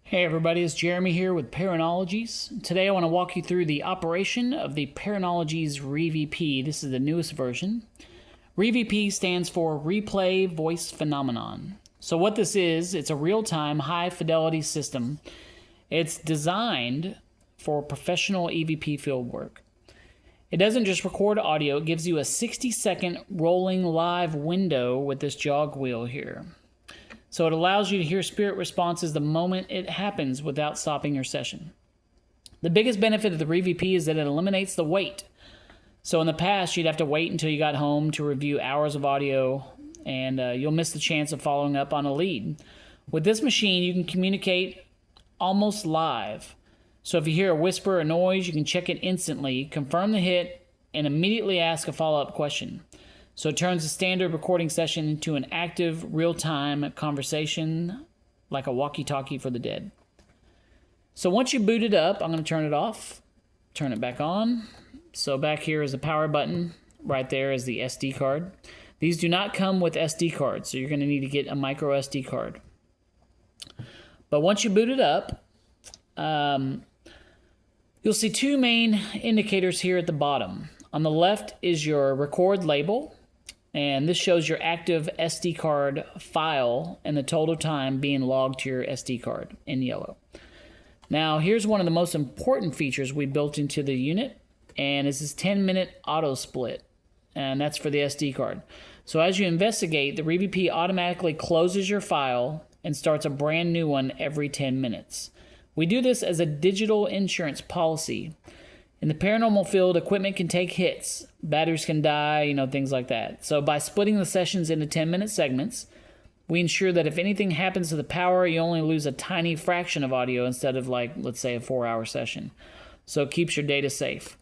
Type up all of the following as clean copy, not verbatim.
Hey everybody, it's Jeremy here with Paranologies. Today I want to walk you through the operation of the Paranologies Re-Vp. This is the newest version. Re-Vp stands for Replay Voice Phenomenon. So what this is, it's a real-time, high-fidelity system. It's designed for professional EVP fieldwork. It doesn't just record audio, it gives you a 60-second rolling live window with this jog wheel here. So it allows you to hear spirit responses the moment it happens without stopping your session. The biggest benefit of the Re-Vp is that it eliminates the wait. So in the past, you'd have to wait until you got home to review hours of audio, and you'll miss the chance of following up on a lead. With this machine, you can communicate almost live. So if you hear a whisper or noise, you can check it instantly, confirm the hit, and immediately ask a follow-up question. So it turns a standard recording session into an active, real-time conversation like a walkie-talkie for the dead. So once you boot it up, I'm going to turn it off, turn it back on. So back here is the power button. Right there is the SD card. These do not come with SD cards, so you're going to need to get a micro SD card. But once you boot it up, you'll see two main indicators here at the bottom. On the left is your record label, and this shows your active SD card file and the total time being logged to your SD card in yellow. Now, here's one of the most important features we built into the unit, and this is 10-minute auto split, and that's for the SD card. So as you investigate, the Re-Vp automatically closes your file and starts a brand new one every 10 minutes. We do this as a digital insurance policy. In the paranormal field, equipment can take hits, batteries can die, things like that. So by splitting the sessions into 10-minute segments, we ensure that if anything happens to the power, you only lose a tiny fraction of audio instead of, let's say, a 4-hour session. So it keeps your data safe.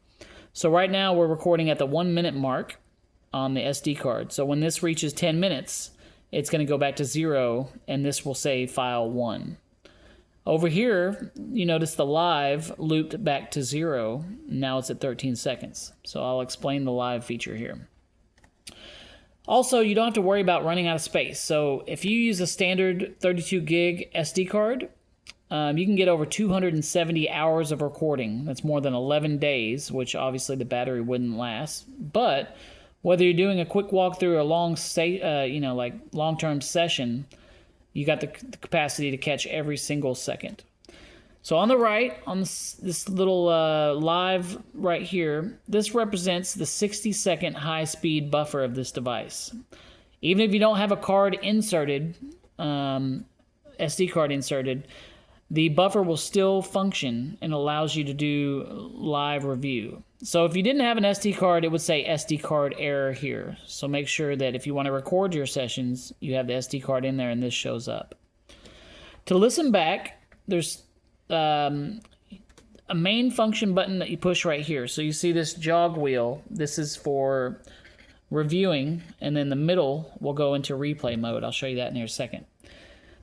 So right now, we're recording at the 1-minute mark on the SD card. So when this reaches 10 minutes, it's going to go back to 0, and this will say file 1. Over here, you notice the live looped back to 0. Now it's at 13 seconds. So I'll explain the live feature here. Also, you don't have to worry about running out of space. So if you use a standard 32 gig SD card, you can get over 270 hours of recording. That's more than 11 days, which obviously the battery wouldn't last. But whether you're doing a quick walkthrough or a long-term session, you got the capacity to catch every single second. So on the right, on this little live right here, this represents the 60-second high-speed buffer of this device. Even if you don't have a card inserted, SD card inserted, the buffer will still function and allows you to do live review. So if you didn't have an SD card, it would say SD card error here. So make sure that if you want to record your sessions, you have the SD card in there and this shows up. To listen back, there's a main function button that you push right here. So you see this jog wheel. This is for reviewing, and then the middle will go into replay mode. I'll show you that in here a second.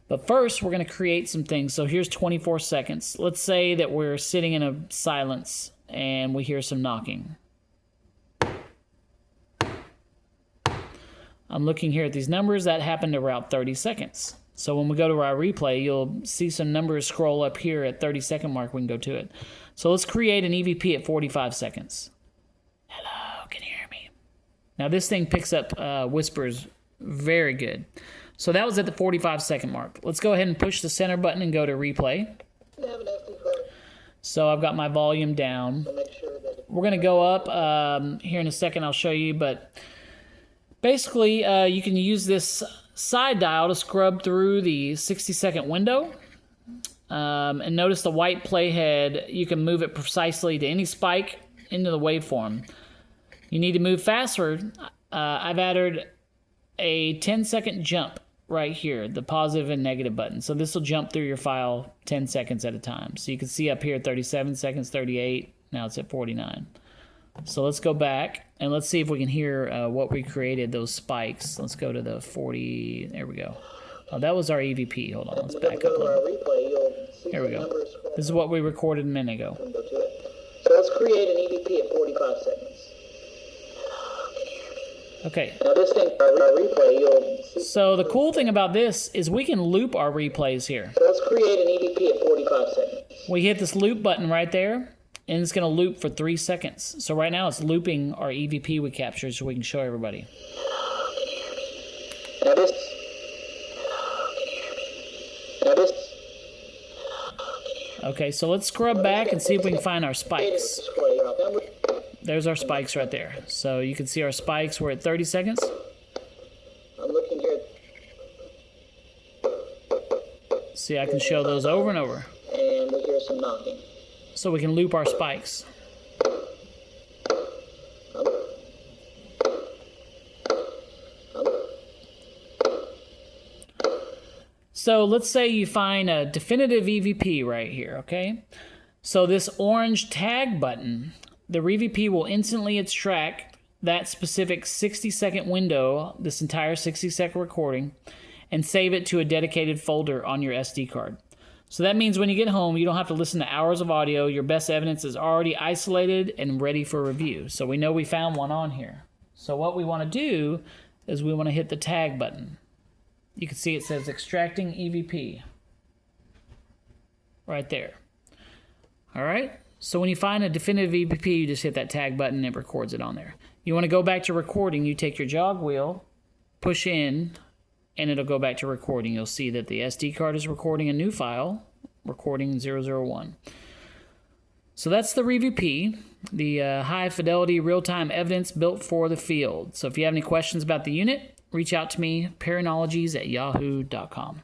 But first, we're going to create some things. So here's 24 seconds. Let's say that we're sitting in a silence and we hear some knocking. I'm looking here at these numbers. That happened around 30 seconds. So when we go to our replay, you'll see some numbers scroll up here at 30-second mark. We can go to it. So let's create an EVP at 45 seconds. Hello, can you hear me? Now this thing picks up whispers very good. So that was at the 45-second mark. Let's go ahead and push the center button and go to replay. So I've got my volume down. We're going to go up here in a second. I'll show you. But basically, you can use this side dial to scrub through the 60-second window. And notice the white playhead. You can move it precisely to any spike into the waveform. You need to move faster. I've added a 10-second jump right here, the positive and negative button. So this will jump through your file 10 seconds at a time. So you can see up here 37 seconds, 38, now it's at 49. So let's go back and let's see if we can hear what we created, those spikes. Let's go to the 40, there we go. Oh, that was our EVP, hold on, let's back up a little. Here we go. This is what we recorded a minute ago. So let's create an EVP at 45 seconds. Okay. Now this thing, replay, you'll see. So the cool thing about this is we can loop our replays here. So let's create an EVP at 45 seconds. We hit this loop button right there, and it's going to loop for 3 seconds. So right now it's looping our EVP we captured so we can show everybody. Now this. Now this. Okay, so let's scrub back and see if we can find our spikes. There's our spikes right there. So you can see our spikes. We're at 30 seconds. I'm looking here. See, I can show those over and over. And we hear some knocking. So we can loop our spikes. So let's say you find a definitive EVP right here, okay? So this orange tag button, the Re-Vp will instantly extract that specific 60-second window, this entire 60-second recording, and save it to a dedicated folder on your SD card. So that means when you get home, you don't have to listen to hours of audio. Your best evidence is already isolated and ready for review. So we know we found one on here. So what we want to do is we want to hit the tag button. You can see it says extracting EVP right there. All right. So when you find a definitive EVP, you just hit that tag button and it records it on there. You want to go back to recording, you take your jog wheel, push in, and it'll go back to recording. You'll see that the SD card is recording a new file, recording 001. So that's the Re-Vp, the high fidelity real-time evidence built for the field. So if you have any questions about the unit, reach out to me, paranologies@yahoo.com.